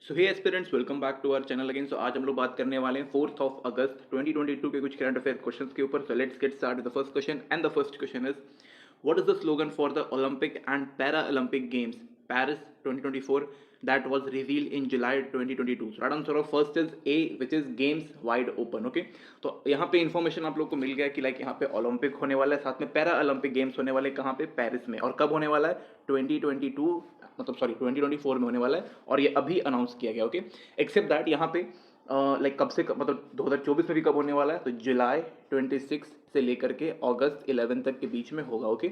So hey aspirants, welcome back to our channel again. So आज हम लोग बात करने वाले हैं 4 अगस्त 2022 के कुछ करंट अफेयर क्वेश्चंस के ऊपर। So let's get start with the first question and the first question is what is the slogan for the Olympic and para Olympic games Paris 2024 that was revealed in July 2022? So right answer of first is A, which is games wide open. Okay, तो यहाँ पे information आप लोग को मिल गया कि like यहाँ पे ओलंपिक होने वाला है, साथ में पैरा ओलंपिक गेम्स होने वाले कहाँ पे, पेरिस में। और कब होने वाला है? 2022 मतलब सॉरी 2024 में होने वाला है और ये अभी अनाउंस किया गया। ओके, एक्सेप्ट दैट यहाँ पे लाइक कब से मतलब 2024 में भी कब होने वाला है, तो जुलाई 26 से लेकर के अगस्त 11 तक के बीच में होगा। ओके,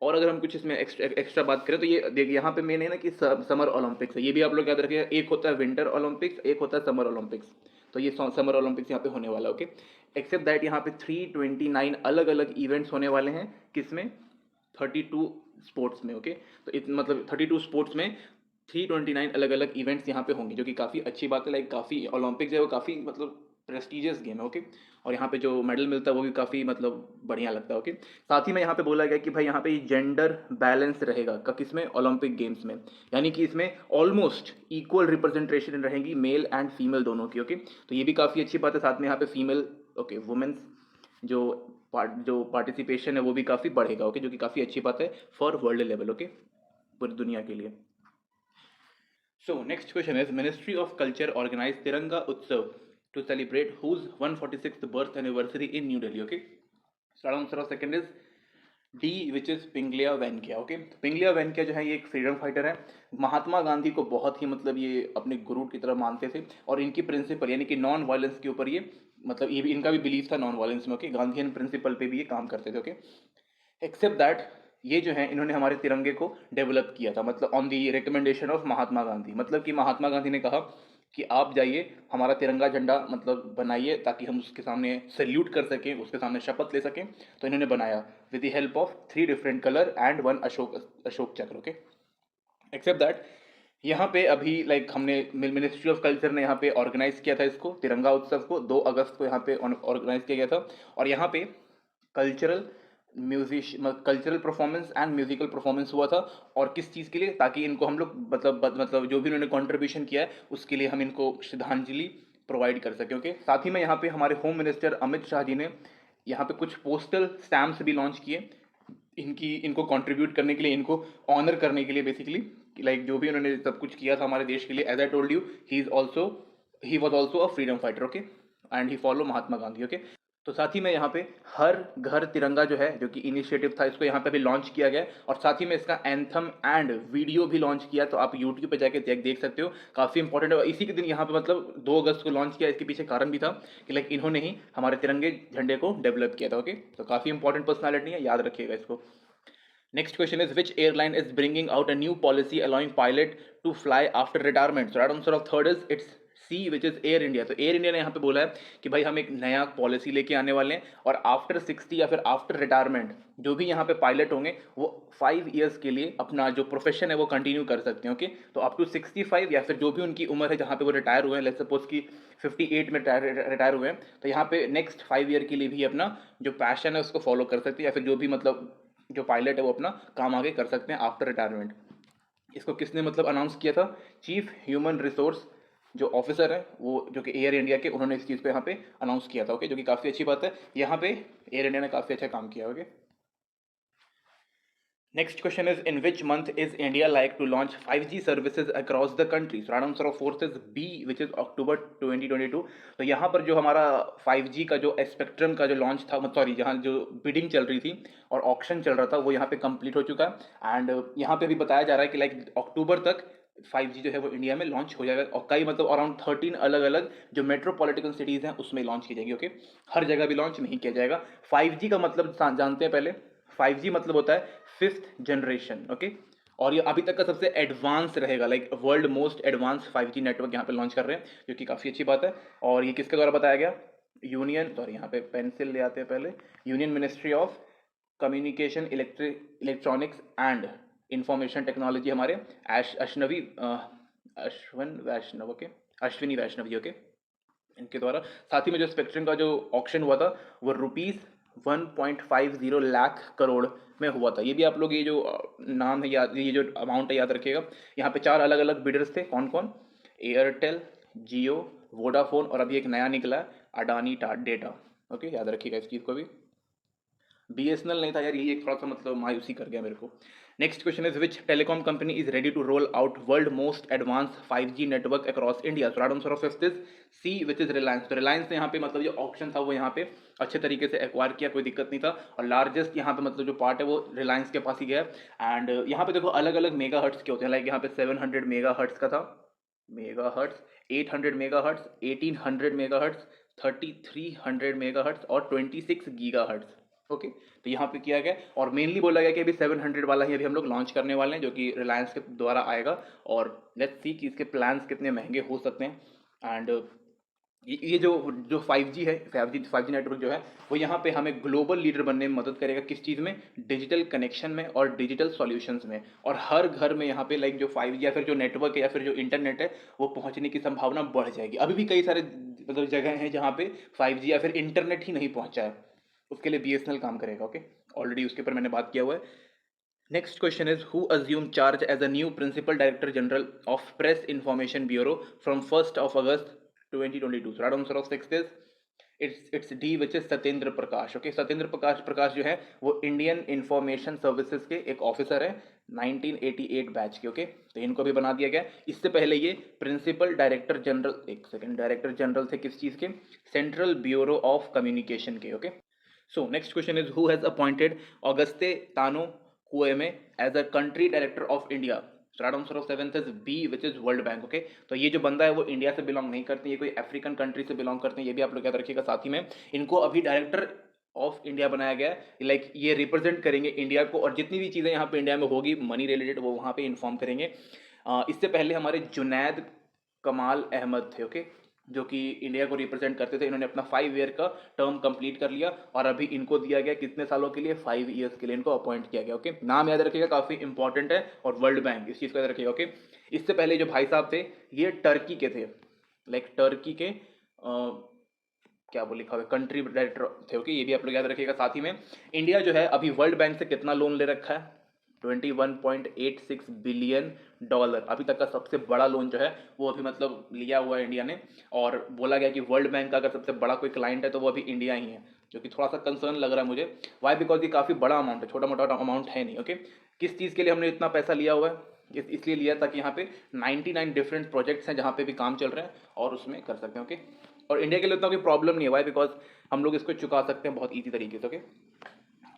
और अगर हम कुछ इसमें एक्स्ट्रा बात करें तो ये देखिए यहाँ पे मेन है ना कि समर ओलंपिक्स है, ये भी आप लोग याद रखिएगा। एक होता है विंटर ओलंपिक्स, एक होता है समर ओलंपिक्स। तो ये समर ओलंपिक्स यहाँ पे होने वाला है। ओके, एक्सेप्ट दैट यहाँ पे 329 अलग अलग इवेंट्स होने वाले हैं। किसमें? 32 स्पोर्ट्स में। ओके, तो मतलब 32 स्पोर्ट्स में 329 अलग अलग इवेंट्स यहाँ पे होंगे, जो कि काफ़ी अच्छी बात है। लाइक काफ़ी ओलंपिक्स है वो काफ़ी मतलब प्रेस्टिजियस गेम है। ओके, और यहाँ पे जो मेडल मिलता है वो भी काफ़ी मतलब बढ़िया लगता है। ओके, साथ ही में यहाँ पे बोला गया कि भाई यहाँ पे जेंडर बैलेंस रहेगा का किसमें, ओलंपिक गेम्स में, यानी कि इसमें ऑलमोस्ट इक्वल रिप्रेजेंटेशन रहेगी मेल एंड फीमेल दोनों की। ओके, तो ये भी काफ़ी अच्छी बात है। साथ में यहाँ पे फीमेल ओके वुमेन्स जो पार्टिसिपेशन है वो भी काफ़ी बढ़ेगा। ओके, जो कि काफ़ी अच्छी बात है फॉर वर्ल्ड लेवल। ओके, पूरी दुनिया के लिए। So next question is ministry of culture organise Tiranga Utsav to celebrate whose 146th birth anniversary in new Delhi. Okay, answer of second is D, which is Pingali Venkayya. Okay, Pingali Venkayya जो है ये एक फ्रीडम फाइटर है। महात्मा गांधी को बहुत ही मतलब ये अपने गुरु की तरह मानते थे और इनकी प्रिंसिपल यानी कि नॉन वायलेंस के ऊपर ये मतलब ये भी इनका भी बिलीव था नॉन वायलेंस में। ओके, गांधीयन प्रिंसिपल पे भी ये काम करते थे। ओके, एक्सेप्ट दैट ये जो है इन्होंने हमारे तिरंगे को डेवलप किया था, मतलब on the recommendation of Mahatma Gandhi. मतलब कि महात्मा गांधी ने कहा कि आप जाइए हमारा तिरंगा झंडा मतलब बनाइए ताकि हम उसके सामने सल्यूट कर सकें, उसके सामने शपथ ले सकें। तो इन्होंने बनाया with the help of 3 different colour and 1 Ashok Chakra. Okay, except that यहाँ पे अभी लाइक हमने मिनिस्ट्री ऑफ कल्चर ने यहाँ पे ऑर्गेनाइज किया था इसको, तिरंगा उत्सव को 2 अगस्त को यहाँ पे ऑर्गेनाइज किया गया था। और यहाँ पे cultural cultural performance and musical performance हुआ था। और किस चीज़ के लिए? ताकि इनको हम लोग मतलब जो भी उन्होंने कंट्रीब्यूशन किया है उसके लिए हम इनको श्रद्धांजलि प्रोवाइड कर सकें। ओके, साथ ही में यहाँ पे हमारे होम मिनिस्टर अमित शाह जी ने यहाँ पे कुछ पोस्टल स्टैम्प्स भी लॉन्च किए इनको कंट्रीब्यूट करने के लिए, इनको ऑनर करने के लिए बेसिकली। लाइक जो भी उन्होंने सब कुछ किया था हमारे देश के लिए, as I told you he was also a freedom fighter. Okay, and he follow Mahatma Gandhi. Okay, तो साथ ही में यहाँ पे हर घर तिरंगा जो है जो कि इनिशिएटिव था, इसको यहाँ पे भी लॉन्च किया गया और साथ ही में इसका एंथम एंड वीडियो भी लॉन्च किया। तो आप यूट्यूब पे जाके देख सकते हो, काफ़ी इंपॉर्टेंट है। इसी के दिन यहाँ पे मतलब 2 अगस्त को लॉन्च किया। इसके पीछे कारण भी था कि लाइक इन्होंने ही हमारे तिरंगे झंडे को डेवलप किया था। ओके, तो काफ़ी इंपॉर्टेंट पर्सनैलिटी है, याद रखिएगा इसको। Next question is which airline is bringing out a new policy allowing pilot to fly after retirement? So right answer of third is it's C, which is Air India. तो Air India ने यहाँ पे बोला है कि भाई हम एक नया पॉलिसी लेके आने वाले हैं और आफ्टर 60 या फिर आफ्टर रिटायरमेंट जो भी यहाँ पे पायलट होंगे वो 5 ईयर्स के लिए अपना जो प्रोफेशन है वो कंटिन्यू कर सकते हैं। ओके, तो अप टू 65 या फिर जो भी उनकी उम्र है जहाँ पे वो रिटायर हुए हैं, लेट्स सपोज कि 58 में रिटायर हुए हैं, तो यहाँ पे नेक्स्ट 5 ईयर के लिए भी अपना जो पैशन है उसको फॉलो कर सकते हैं या फिर जो भी मतलब जो पायलट है वो अपना काम आगे कर सकते हैं आफ्टर रिटायरमेंट। इसको किसने मतलब अनाउंस किया था? चीफ ह्यूमन रिसोर्स जो ऑफिसर है वो जो कि एयर इंडिया के, उन्होंने इस चीज़ को यहाँ पे अनाउंस किया था। ओके, जो कि काफ़ी अच्छी बात है। यहाँ पे एयर इंडिया ने काफ़ी अच्छा काम किया। Okay, next question is in which month is India like to launch 5G services across the country? So right answer of fourth is B, which is October 2022। तो यहाँ पर जो हमारा 5G का जो स्पेक्ट्रम का जो लॉन्च था, सॉरी जहाँ जो बिडिंग चल रही थी और ऑक्शन चल रहा था वो यहाँ पे कंप्लीट हो चुका है। एंड यहाँ पे भी बताया जा रहा है कि लाइक अक्टूबर तक 5G जो है वो इंडिया में लॉन्च हो जाएगा और कई मतलब अराउंड 13 अलग अलग जो मेट्रोपॉलिटन सिटीज़ हैं उसमें लॉन्च की जाएगी। ओके, हर जगह भी लॉन्च नहीं किया जाएगा। 5G का मतलब जानते हैं पहले? 5G मतलब होता है 5th जनरेशन। ओके, और ये अभी तक का सबसे एडवांस रहेगा, like world most advance 5G network यहाँ पे लॉन्च कर रहे हैं, जो कि काफ़ी अच्छी बात है। और ये किसके द्वारा बताया गया? यूनियन, सॉरी यहाँ पे पेंसिल ले आते हैं पहले, union ministry of communication electronics and information technology, हमारे अश्वन वैष्णव। ओके, अश्विनी वैष्णव जी। ओके, इनके द्वारा। साथ ही में जो स्पेक्ट्रम का जो ऑक्शन हुआ था वो रुपीज़ 1.50 लाख करोड़ में हुआ था। ये भी आप लोग ये जो नाम है याद, ये जो अमाउंट है याद रखिएगा। यहाँ पे 4 अलग अलग बिडर्स थे। कौन कौन? एयरटेल, जियो, वोडाफोन और अभी एक नया निकला अडानी डेटा। ओके, याद रखिएगा इस चीज़ को भी। बीएसएनएल नहीं था यार, ये एक थोड़ा सा मतलब मायूसी कर गया मेरे को। Next question is which telecom company is ready to roll out world most advance 5G network across India. So right answer of fifth is C which is Reliance. तो रिलायंस ने यहाँ पे मतलब जो ऑप्शन था वो यहाँ पे अच्छे तरीके से एक्वायर किया, कोई दिक्कत नहीं था। और लार्जेस्ट यहाँ पे मतलब जो पार्ट है वो रिलायंस के पास ही गया। एंड यहाँ पे देखो अलग अलग मेगा हर्ट्स के होते हैं, लाइक यहाँ पे 700 मेगा हर्ट्स का था, mega hertz 800 mega hertz, 1800 mega hertz, 3300 mega hertz और 26 गीगा हर्ट्स। ओके, तो यहाँ पे किया गया और मेनली बोला गया कि अभी 700 वाला ही अभी हम लोग लॉन्च करने वाले हैं, जो कि रिलायंस के द्वारा आएगा। और लेट्स सी कि इसके प्लान्स कितने महंगे हो सकते हैं। एंड ये जो जो 5G है, 5G नेटवर्क जो है वो यहाँ पे हमें ग्लोबल लीडर बनने में मदद करेगा। किस चीज़ में? डिजिटल कनेक्शन में और डिजिटल सॉल्यूशंस में। और हर घर में यहाँ पे लाइक जो 5G या फिर जो नेटवर्क है या फिर जो इंटरनेट है वो पहुँचने की संभावना बढ़ जाएगी। अभी भी कई सारे मतलब जगह हैं जहाँ पे 5G या फिर इंटरनेट ही नहीं पहुँचा है, उसके लिए BSNL काम करेगा। ओके, ऑलरेडी उसके ऊपर मैंने बात किया हुआ है। Next question is who assume charge as a new principal director general of press information bureau from 1st of August 2022। So right answer of sixth is it's D which is Satyendra Prakash. Okay, Satyendra Prakash जो है वो Indian information services के एक officer है 1988 batch के। Okay, तो इनको भी बना दिया गया। इससे पहले ये प्रिंसिपल डायरेक्टर जनरल, एक सेकंड, डायरेक्टर जनरल थे किस चीज़ के? सेंट्रल ब्यूरो ऑफ कम्युनिकेशन के। Okay, so next question is who has appointed Auguste Tano Kouame as a country director of India. Right answer of seventh is B which is world bank. Okay, तो ये जो बंदा है वो India से belong नहीं करते, ये कोई अफ्रीकन कंट्री से बिलोंग करते हैं, ये भी आप लोग याद रखिएगा। साथ ही में इनको अभी डायरेक्टर ऑफ इंडिया बनाया गया है, लाइक ये रिप्रेजेंट करेंगे इंडिया को और जितनी भी चीज़ें यहाँ पे इंडिया में होगी मनी रिलेटेड वो वहाँ पे इन्फॉर्म करेंगे। इससे पहले हमारे जुनैद कमाल अहमद थे। ओके, जो कि इंडिया को रिप्रेजेंट करते थे, इन्होंने अपना 5 ईयर का टर्म कंप्लीट कर लिया और अभी इनको दिया गया कितने सालों के लिए? 5 ईयर्स के लिए इनको अपॉइंट किया गया। ओके, नाम याद रखिएगा, काफ़ी इंपॉर्टेंट है। और वर्ल्ड बैंक, इस चीज़ को याद रखिएगा। ओके, इससे पहले जो भाई साहब थे ये टर्की के थे, लाइक टर्की के क्या वो लिखा हुआ है, कंट्री डायरेक्टर थे। ओके, ये भी आप लोग याद रखिएगा। साथ ही में इंडिया जो है अभी वर्ल्ड बैंक से कितना लोन ले रखा है? 21.86 बिलियन डॉलर, अभी तक का सबसे बड़ा लोन जो है वो अभी मतलब लिया हुआ है इंडिया ने। और बोला गया कि वर्ल्ड बैंक का अगर सबसे बड़ा कोई क्लाइंट है तो वो अभी इंडिया ही है, जो कि थोड़ा सा कंसर्न लग रहा है मुझे। वाई? बिकॉज ये काफ़ी बड़ा अमाउंट है, छोटा मोटा अमाउंट है नहीं। ओके, किस चीज़ के लिए हमने इतना पैसा लिया हुआ है? इसलिए लिया ताकि यहाँ पे 99 डिफरेंट प्रोजेक्ट्स हैं जहाँ पे भी काम चल रहे हैं और उसमें कर सकते हैं। ओके, और इंडिया के लिए उतना कोई प्रॉब्लम नहीं है। वाई? बिकॉज हम लोग इसको चुका सकते हैं बहुत ईजी तरीके से। Okay,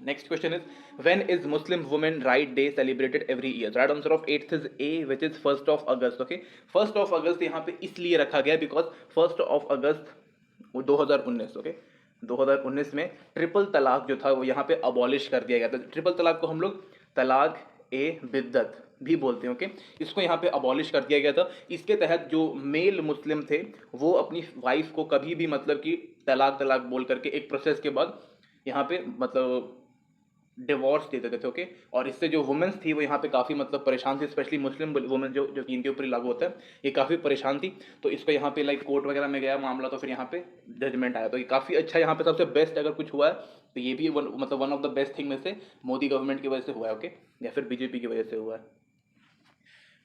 next question is when is Muslim women right day celebrated every year. Right answer of eighth is a which is 1st of August। Okay, 1st of August यहाँ पे इसलिए रखा गया because 1st of August 2019। Okay, 2019 में triple तलाक जो था वो यहाँ पे अबॉलिश कर दिया गया था। ट्रिपल तलाक को हम लोग तलाक ए बिद्दत भी बोलते हैं। ओके, इसको यहाँ पे अबॉलिश कर दिया गया था। इसके तहत जो मेल मुस्लिम थे वो अपनी वाइफ को कभी भी मतलब कि तलाक बोल करके एक प्रोसेस के बाद यहाँ पे मतलब डिवोर्स दे देते थे। ओके, और इससे जो वुमेन्स थी वो यहाँ पे काफ़ी मतलब परेशान थी, स्पेशली मुस्लिम वुमेन जो कि इनके ऊपर ही लागू होता है, ये काफ़ी परेशान थी। तो इसको यहाँ पे लाइक कोर्ट वगैरह में गया मामला, तो फिर यहाँ पे जजमेंट आया। तो ये काफ़ी अच्छा, यहाँ पे सबसे बेस्ट अगर कुछ हुआ है तो ये भी मतलब one of the best thing में से मोदी गवर्नमेंट की वजह से हुआ है। ओके, या फिर बीजेपी की वजह से हुआ है।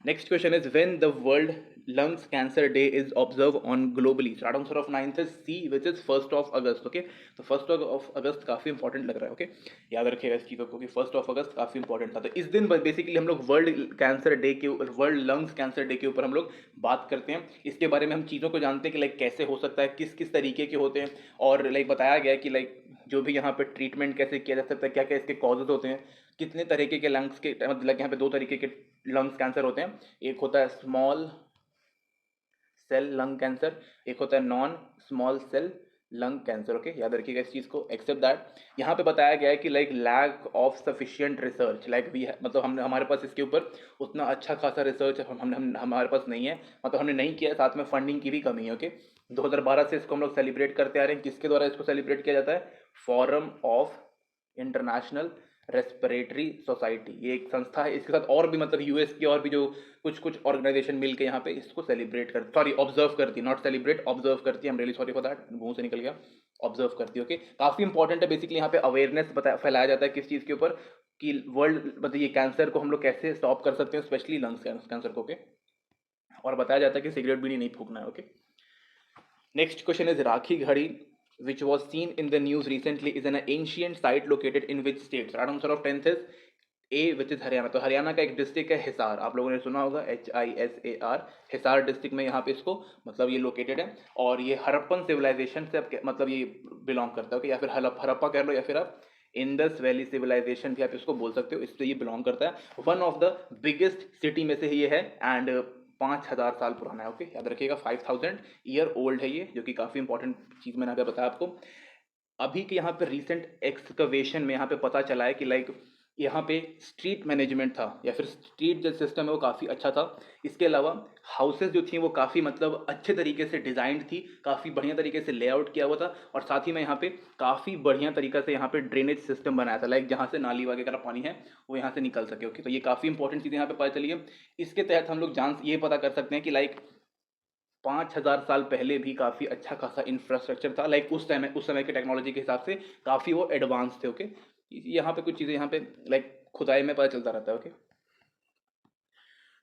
Next question is when the world lungs cancer day is observe on globally. Right answer of ninth is C which is 1st of August। Okay, तो 1st of August काफ़ी इंपॉर्टेंट लग रहा है। ओके, याद रखिएगा इस चीज़ों को कि 1st of August काफ़ी इंपॉर्टेंट था। तो इस दिन बेसिकली हम लोग वर्ल्ड कैंसर डे के वर्ल्ड लंग्स कैंसर डे के ऊपर हम लोग बात करते हैं। इसके बारे में हम चीज़ों को जानते हैं कि लाइक कैसे हो सकता है, किस किस तरीके के होते हैं, और लाइक बताया गया है कि लाइक जो भी यहाँ पे ट्रीटमेंट कैसे किया जा सकता है, क्या क्या इसके कॉजेज होते हैं, कितने तरीके के लंग्स के मतलब यहाँ पे 2 तरीके के लंग्स कैंसर होते हैं। एक होता है स्मॉल सेल लंग कैंसर, एक होता है non small cell lung cancer. Okay, याद रखिएगा इस चीज़ को। एक्सेप्ट दैट यहाँ पे बताया गया है कि like lack of sufficient research, like we मतलब हमने हमारे पास इसके ऊपर उतना अच्छा खासा रिसर्च हमारे पास नहीं है, मतलब हमने नहीं किया। साथ में फंडिंग की भी कमी है। ओके, 2012 से इसको हम लोग सेलिब्रेट करते आ रहे हैं। किसके द्वारा इसको सेलिब्रेट किया जाता है? Forum of international respiratory society, ये एक संस्था है। इसके साथ और भी मतलब यूएस की और भी जो कुछ ऑर्गेनाइजेशन मिल के यहाँ पे इसको सेलिब्रेट कर सॉरी ऑब्जर्व करती है, नॉट सेलिब्रेट, ऑब्जर्व करती है। I am really sorry for that, मुंह से निकल गया, ऑब्जर्व करती है। ओके, काफ़ी इंपॉर्टेंट है। बेसिकली यहाँ पे अवेयरनेस फैलाया जाता है किस चीज़ के ऊपर, कि वर्ल्ड मतलब ये कैंसर को हम लोग कैसे स्टॉप कर सकते हैं, स्पेशली लंग्स कैंसर को। ओके, और बताया जाता है कि सिगरेट भी नहीं फूकना है। ओके, नेक्स्ट क्वेश्चन इज राखी घड़ी which was seen in the news recently is an ancient site located in which state? So right answer of 10th is A, which is Haryana. तो हरियाणा का एक डिस्ट्रिक्ट है हिसार, आप लोगों ने सुना होगा, HISAR, हिसार डिस्ट्रिक्ट में यहाँ पे इसको मतलब ये लोकेटेड है, और ये हड़प्पन सिविलाइजेशन से मतलब ये बिलोंग करता है। ओके, या फिर हड़प्पा कह लो, या फिर आप इंडस वैली सिविलाइजेशन भी आप इसको बोल सकते हो, इससे ये बिलोंग करता है। One of the biggest city में से ये है, एंड 5000 साल पुराना है। ओके, याद रखिएगा 5000 ईयर ओल्ड है ये, जो कि काफ़ी इंपॉर्टेंट चीज़ मैंने अगर बताया आपको। अभी के यहाँ पे रिसेंट एक्सकवेशन में यहाँ पे पता चला है कि लाइक यहाँ पे स्ट्रीट मैनेजमेंट था, या फिर स्ट्रीट जो सिस्टम है वो काफ़ी अच्छा था। इसके अलावा हाउसेज जो थी वो काफ़ी मतलब अच्छे तरीके से डिज़ाइंड थी, काफ़ी बढ़िया तरीके से लेआउट किया हुआ था, और साथ ही में यहाँ पे काफ़ी बढ़िया तरीके से यहाँ पे ड्रेनेज सिस्टम बनाया था, लाइक जहाँ से नाली वगैरह पानी है वो यहाँ से निकल सके। ओके, तो ये काफ़ी इंपॉर्टेंट चीज़ यहाँ पे पता चली है। इसके तहत हम लोग ये पता कर सकते हैं कि लाइक 5000 साल पहले भी काफ़ी अच्छा खासा इंफ्रास्ट्रक्चर था, लाइक उस समय के टेक्नोलॉजी के हिसाब से काफ़ी वो एडवांस थे। ओके, यहाँ पे कुछ चीज़ें यहाँ पे लाइक खुदाई में पता चलता रहता है। Okay,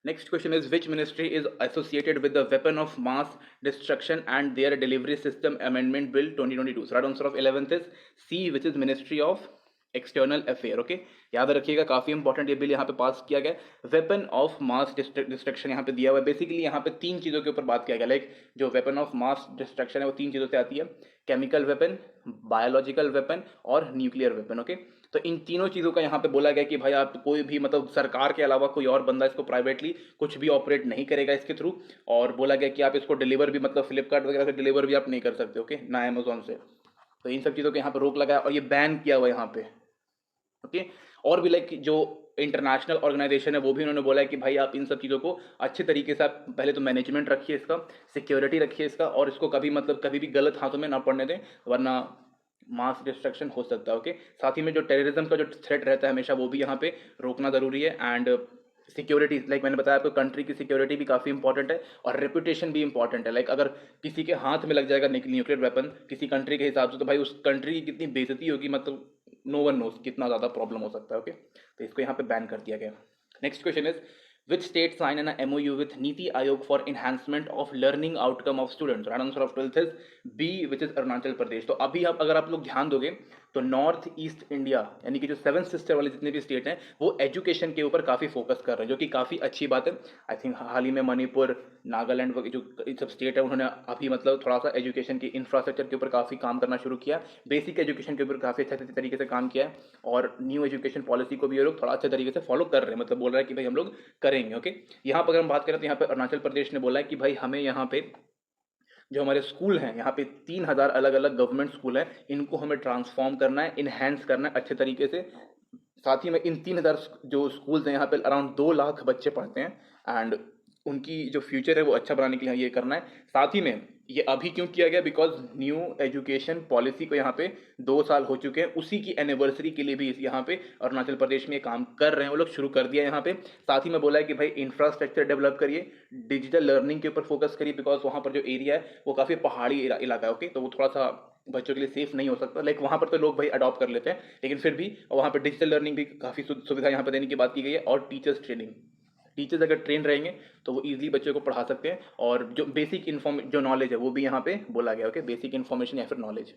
next question is which ministry is associated with the weapon of mass destruction and their delivery system amendment bill 2022? Right answer of 11th is C, which is ministry of external affair. Okay, याद रखिएगा काफ़ी important ये bill यहाँ पे पास किया गया। Weapon of mass destruction यहाँ पे दिया हुआ है। बेसिकली यहाँ पे 3 चीज़ों के ऊपर बात किया गया, लाइक जो वेपन ऑफ मास डिस्ट्रक्शन है वो 3 चीज़ों से आती है, केमिकल वेपन, बायोलॉजिकल वेपन और न्यूक्लियर वेपन। ओके, तो इन तीनों चीज़ों का यहाँ पे बोला गया कि भाई आप कोई भी मतलब सरकार के अलावा कोई और बंदा इसको प्राइवेटली कुछ भी ऑपरेट नहीं करेगा इसके थ्रू, और बोला गया कि आप इसको डिलीवर भी मतलब फ्लिपकार्ट वगैरह से डिलीवर भी आप नहीं कर सकते। ओके, ना अमेजोन से। तो इन सब चीज़ों के यहाँ पे रोक लगाया और ये बैन किया हुआ है यहाँ पे। ओके, और भी लाइक जो इंटरनेशनल ऑर्गेनाइजेशन है वो भी उन्होंने बोला है कि भाई आप इन सब चीज़ों को अच्छे तरीके से आप पहले तो मैनेजमेंट रखिए इसका, सिक्योरिटी रखिए इसका, और इसको कभी मतलब कभी भी गलत हाथों में ना पड़ने दें, वरना मास डिस्ट्रक्शन हो सकता है। ओके, साथ ही में जो टेररिज्म का जो थ्रेट रहता है हमेशा वो भी यहाँ पे रोकना ज़रूरी है, एंड सिक्योरिटी लाइक मैंने बताया आपको कंट्री की सिक्योरिटी भी काफ़ी इंपॉर्टेंट है, और रेपुटेशन भी इंपॉर्टेंट है। लाइक अगर किसी के हाथ में लग जाएगा न्यूक्लियर वेपन किसी कंट्री के हिसाब से, तो भाई उस कंट्री की कितनी बेइज्जती होगी, मतलब नो वन नोस कितना ज़्यादा प्रॉब्लम हो सकता है। ओके, तो इसको यहाँ पे बैन कर दिया गया। Next question is which state sign an MOU with Niti Aayog for enhancement of learning outcome of students? Right answer of 12th is B, which is Arunachal Pradesh. तो अभी आप अगर आप लोग ध्यान दोगे तो नॉर्थ ईस्ट इंडिया यानी कि जो 7 सिस्टर वाले जितने भी स्टेट हैं वो एजुकेशन के ऊपर काफ़ी फोकस कर रहे हैं, जो कि काफ़ी अच्छी बात है। आई थिंक हाल ही में मणिपुर, नागालैंड वगैरह जो सब स्टेट है उन्होंने अभी मतलब थोड़ा सा एजुकेशन की इंफ्रास्ट्रक्चर के ऊपर काफ़ी काम करना शुरू किया, बेसिक एजुकेशन के ऊपर काफ़ी अच्छे तरीके से काम किया है, और न्यू एजुकेशन पॉलिसी को भी ये लोग थोड़ा अच्छे तरीके से फॉलो कर रहे हैं, मतलब बोल रहा है कि भाई हम लोग करेंगे। ओके, यहाँ पर अगर हम बात करें तो यहाँ पे अरुणाचल प्रदेश ने बोला है कि भाई हमें यहाँ पे जो हमारे स्कूल हैं यहाँ पे 3000 अलग अलग गवर्नमेंट स्कूल हैं, इनको हमें ट्रांसफॉर्म करना है, इन्हेंस करना है अच्छे तरीके से। साथ ही में इन 3000 जो स्कूल्स हैं यहाँ पे अराउंड 2 लाख बच्चे पढ़ते हैं, एंड उनकी जो फ्यूचर है वो अच्छा बनाने के लिए ये करना है। साथ ही में ये अभी क्यों किया गया, बिकॉज न्यू एजुकेशन पॉलिसी को यहाँ पे 2 साल हो चुके हैं, उसी की एनिवर्सरी के लिए भी यहाँ पे अरुणाचल प्रदेश में ये काम कर रहे हैं, वो लोग शुरू कर दिया है यहाँ पे। साथ ही में बोला है कि भाई इंफ्रास्ट्रक्चर डेवलप करिए, डिजिटल लर्निंग के ऊपर फोकस करिए, बिकॉज वहाँ पर जो एरिया है वो काफ़ी पहाड़ी इलाका है। ओके, तो वो थोड़ा सा बच्चों के लिए सेफ नहीं हो सकता, लाइक वहाँ पर तो लोग भाई अडॉप्ट कर लेते हैं, लेकिन फिर भी वहाँ पर डिजिटल लर्निंग भी काफ़ी सुविधा यहाँ पर देने की बात की गई है, और टीचर्स ट्रेनिंग, टीचर्स अगर ट्रेन रहेंगे तो वो इजीली बच्चों को पढ़ा सकते हैं, और जो बेसिक जो नॉलेज है वो भी यहाँ पे बोला गया। ओके, बेसिक इन्फॉर्मेशन या फिर knowledge.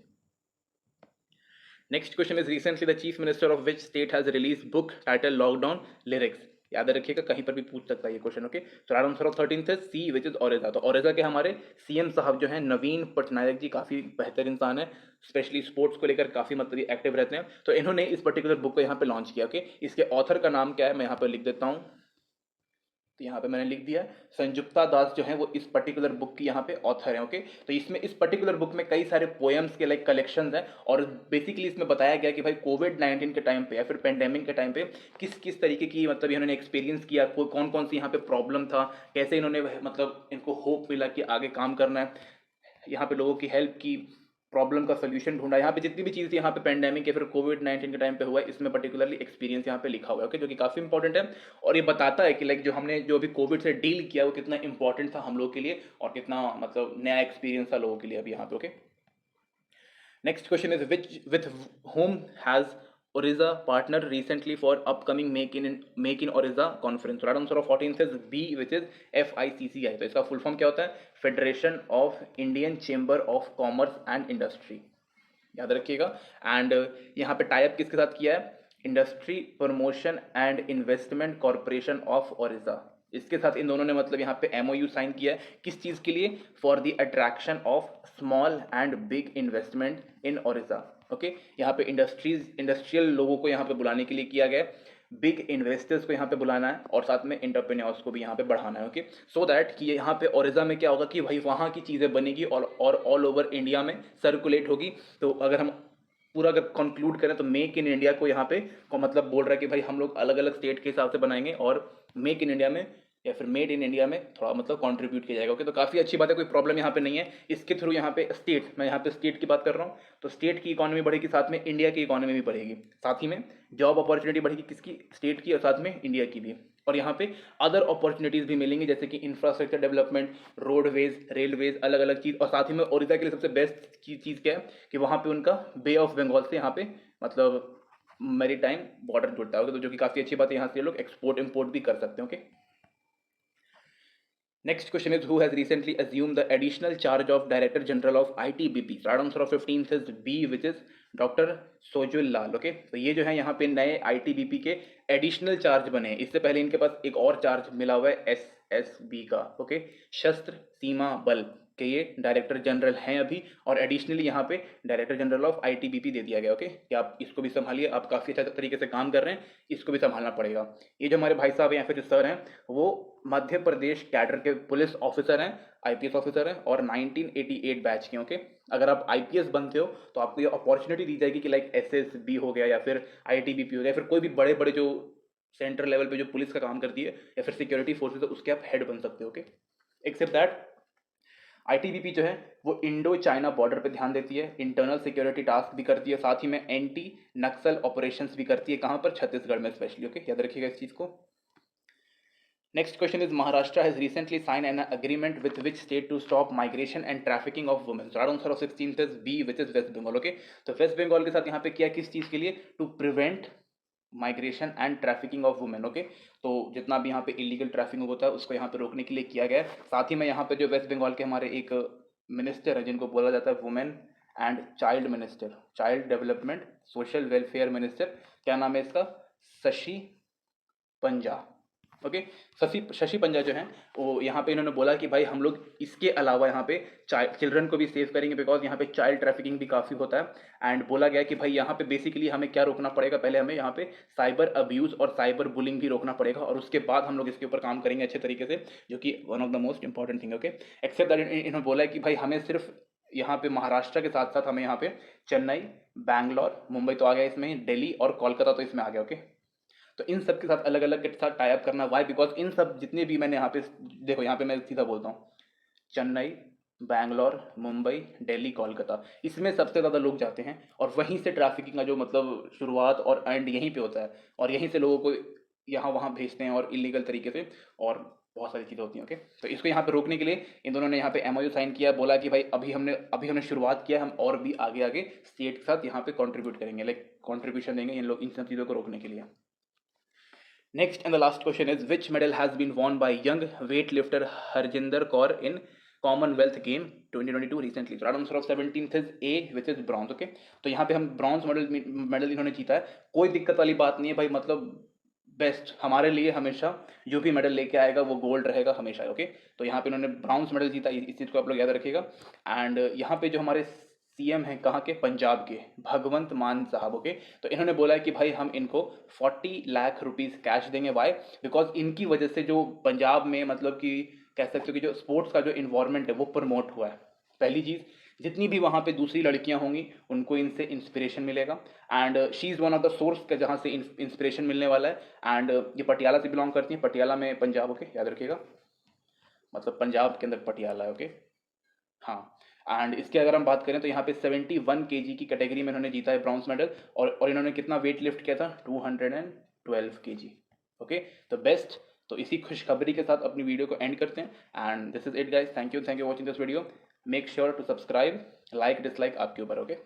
Next question is recently the chief minister of which state has release book title lockdown lyrics? याद रखिएगा कहीं पर भी पूछ सकता है ये क्वेश्चन। ओके, तो राइट आंसर ऑफ 13th है सी, विच इज ओरेजा। तो ओरेजा के हमारे सीएम साहब जो हैं नवीन पटनायक जी काफ़ी बेहतर इंसान है, स्पेशली स्पोर्ट्स को लेकर काफ़ी मतलब एक्टिव रहते हैं, तो इन्होंने इस पर्टिकुलर बुक को यहाँ पे लॉन्च किया। ओके, इसके ऑथर का नाम क्या है मैं यहाँ पर लिख देता हूँ, तो यहाँ पे मैंने लिख दिया संजुक्ता दास जो है वो इस पर्टिकुलर बुक की यहाँ पे ऑथर है। ओके, तो इसमें इस पर्टिकुलर बुक में कई सारे पोएम्स के लाइक कलेक्शंस हैं, और बेसिकली इसमें बताया गया कि भाई कोविड-19 के टाइम पे या फिर पेंडेमिक के टाइम पे किस किस तरीके की मतलब इन्होंने एक्सपीरियंस किया, कौन कौन सी यहाँ पे प्रॉब्लम था, कैसे इन्होंने मतलब इनको होप मिला कि आगे काम करना है, यहाँ पे लोगों की हेल्प की, प्रॉब्लम का सोल्यूशन ढूंढा। यहाँ पे जितनी भी चीज़ यहाँ पे पेंडेमिक या फिर कोविड-19 के टाइम पे हुआ है इसमें पर्टिकुलरली एक्सपीरियंस यहाँ पे लिखा हुआ है। ओके, जो कि काफ़ी इंपॉर्टेंट है, और ये बताता है कि लाइक जो हमने जो भी कोविड से डील किया वो कितना इंपॉर्टेंट था हम लोग के लिए, और कितना मतलब नया एक्सपीरियंस था लोगों के लिए अभी यहाँ पे। Okay, next question is which with home has Oriza partner recently for upcoming Make in Oriza conference. Right answer of 14th is B, which is FICCI. तो इसका फुल फॉर्म क्या होता है? Federation of Indian chamber of commerce and industry, याद रखिएगा। And यहाँ पे type किसके साथ किया है? Industry promotion and investment corporation of Orissa, इसके साथ इन दोनों ने मतलब यहाँ पे MOU साइन किया है। किस चीज़ के लिए? For the attraction of small and big investment in Orissa. Okay, यहाँ पे इंडस्ट्रियल लोगों को यहाँ पे बुलाने के लिए किया गया, बिग इन्वेस्टर्स को यहाँ पे बुलाना है और साथ में एंटरप्रेन्योर्स को भी यहाँ पे बढ़ाना है। ओके, सो दैट कि यहाँ पे ओरिजा में क्या होगा कि भाई वहाँ की चीज़ें बनेगी और ऑल ओवर इंडिया में सर्कुलेट होगी। तो अगर हम पूरा अगर कंक्लूड करें तो मेक इन इंडिया को यहाँ पे को मतलब बोल रहा है कि भाई हम लोग अलग अलग स्टेट के हिसाब से बनाएंगे और मेक इन इंडिया में या फिर मेड इन इंडिया में थोड़ा मतलब कंट्रीब्यूट किया जाएगा। ओके, तो काफ़ी अच्छी बात है, कोई प्रॉब्लम यहाँ पे नहीं है। इसके थ्रू यहाँ पे स्टेट, मैं यहाँ पे स्टेट की बात कर रहा हूँ, तो स्टेट की इकोनॉमी बढ़ेगी, साथ में इंडिया की इकोनॉमी भी बढ़ेगी, साथ ही में जॉब अपॉर्चुनिटी बढ़ेगी, किसकी? स्टेट की और साथ में इंडिया की भी। और यहाँ पे अदर अपॉर्चुनिटीज़ भी मिलेंगी, जैसे कि इंफ्रास्ट्रक्चर डेवलपमेंट, रोडवेज, रेलवेज, अलग अलग चीज़। और साथ ही में ओडिशा के लिए सबसे बेस्ट चीज़ क्या है कि वहाँ पे उनका बे ऑफ बंगाल से यहाँ पे मतलब मेरी टाइम बॉर्डर जुड़ता है, तो जो कि काफ़ी अच्छी बात है। यहाँ से लोग एक्सपोर्ट इम्पोर्ट भी कर सकते हैं। Okay, next question is who has recently assumed the additional charge of Director General of ITBP? Right answer of 15th is B, which is doctor Sojul Lal. Okay, तो ये जो है यहाँ पे नए ITBP के एडिशनल चार्ज बने हैं। इससे पहले इनके पास एक और चार्ज मिला हुआ है SSB का। ओके, शस्त्र सीमा बल के ये डायरेक्टर जनरल हैं अभी, और एडिशनली यहाँ पे डायरेक्टर जनरल ऑफ ITBP दे दिया गया। ओके, कि आप इसको भी संभालिए, आप काफ़ी अच्छा तरीके से काम कर रहे हैं, इसको भी संभालना पड़ेगा। ये जो हमारे भाई साहब हैं या फिर जो सर हैं, वो मध्य प्रदेश कैडर के पुलिस ऑफिसर हैं, IPS ऑफिसर हैं और 1988 बैच के। ओके, अगर आप IPS बनते हो तो आपको ये अपॉर्चुनिटी दी जाएगी कि लाइक SSB हो गया या फिर ITBP हो गया, फिर कोई भी बड़े बड़े जो सेंट्रल लेवल पे जो पुलिस का काम करती है या फिर सिक्योरिटी फोर्सेस है, उसके आप हेड बन सकते हो। ओके, एक्सेप्ट दैट ITBP जो है वो इंडो चाइना बॉर्डर पे ध्यान देती है, इंटरनल सिक्योरिटी टास्क भी करती है, साथ ही में एंटी नक्सल ऑपरेशंस भी करती है। कहाँ पर? छत्तीसगढ़ में स्पेशली। ओके, याद रखिएगा इस चीज़ को। Next question is Maharashtra has recently signed an agreement with which state to stop migration and trafficking of women? So right answer of 16th is B, which is West Bengal. Okay, तो West Bengal के साथ यहाँ पे किया किस चीज़ के लिए? To prevent migration and trafficking of women. Okay, तो जितना भी यहाँ पे इलीगल ट्रैफिकिंग होता है उसको यहाँ पे रोकने के लिए किया गया है। साथ ही में यहाँ पे जो वेस्ट बंगाल के हमारे एक मिनिस्टर है जिनको बोला जाता है women and child minister, child development social welfare minister, क्या नाम है इसका? शशि पंजा। ओके, शशि पंजा जो है वो यहाँ पे इन्होंने बोला कि भाई हम लोग इसके अलावा यहाँ पे चिल्ड्रन को भी सेव करेंगे, बिकॉज यहाँ पे चाइल्ड ट्रैफिकिंग भी काफ़ी होता है। एंड बोला गया कि भाई यहाँ पे बेसिकली हमें क्या रोकना पड़ेगा? पहले हमें यहाँ पे साइबर अब्यूज़ और साइबर बुलिंग भी रोकना पड़ेगा, और उसके बाद हम लोग इसके ऊपर काम करेंगे अच्छे तरीके से, जो कि one of the most important thing. Okay, except that इन्होंने बोला है कि भाई हमें सिर्फ यहाँ पे महाराष्ट्र के साथ साथ हमें यहाँ पे चेन्नई, बैंगलोर, मुंबई तो आ गया इसमें, दिल्ली और कोलकाता तो इसमें आ गया। ओके, तो इन सब के साथ अलग अलग के साथ टाई अप करना। वाई? बिकॉज इन सब जितने भी मैंने यहाँ पे देखो, यहाँ पे मैं सीधा बोलता हूँ, चेन्नई, बैंगलोर, मुंबई, दिल्ली, कोलकाता, इसमें सबसे ज़्यादा लोग जाते हैं और वहीं से ट्रैफिकिंग का जो मतलब शुरुआत और एंड यहीं पे होता है, और यहीं से लोगों को यहाँ वहाँ भेजते हैं और इलीगल तरीके से, और बहुत सारी चीज़ें होती हैं। ओके, तो इसको यहाँ पे रोकने के लिए इन दोनों ने यहाँ पे MOU साइन किया, बोला कि भाई अभी हमने शुरुआत किया, हम और भी आगे आगे स्टेट के साथ यहाँ पे कंट्रीब्यूट करेंगे, लाइक कंट्रीब्यूशन देंगे इन लोग इन सब चीज़ों को रोकने के लिए। Next and the last question is which medal has been won by young weightlifter Harjinder Kaur in Commonwealth Game 2022 recently? So answer of 17th is A, which is bronze. Okay, तो यहाँ पे हम ब्रॉन्ज मेडल इन्होंने जीता है, कोई दिक्कत वाली बात नहीं है भाई, मतलब बेस्ट हमारे लिए हमेशा जो भी मेडल लेके आएगा वो गोल्ड रहेगा हमेशा। ओके, तो यहाँ पे इन्होंने ब्रॉन्ज मेडल जीता, इस चीज़ को आप लोग याद रखिएगा। एंड यहाँ पे जो हमारे CM हैं कहाँ के? पंजाब के, भगवंत मान साहब। ओके, तो इन्होंने बोला है कि भाई हम इनको 40 लाख रुपीस कैश देंगे। वाई? बिकॉज इनकी वजह से जो पंजाब में मतलब कि कह सकते हो कि जो स्पोर्ट्स का जो इन्वायरमेंट है वो प्रमोट हुआ है। पहली चीज़, जितनी भी वहाँ पे दूसरी लड़कियाँ होंगी उनको इनसे इंस्पिरेशन मिलेगा, and she is one of the source का जहाँ से इंस्पिरेशन मिलने वाला है। एंड ये पटियाला से बिलोंग करती हैं, पटियाला में पंजाब। ओके, याद रखिएगा, मतलब पंजाब के अंदर पटियाला है। ओके, हाँ। एंड इसके अगर हम बात करें तो यहाँ पे 71 kg की कैटेगरी में इन्होंने जीता है ब्रॉन्ज मेडल, और इन्होंने कितना वेट लिफ्ट किया था? 212 kg। ओके, तो बेस्ट। तो इसी खुशखबरी के साथ अपनी वीडियो को एंड करते हैं। And this is it guys, thank you watching this video. Make sure to subscribe, like dislike आपके ऊपर। ओके।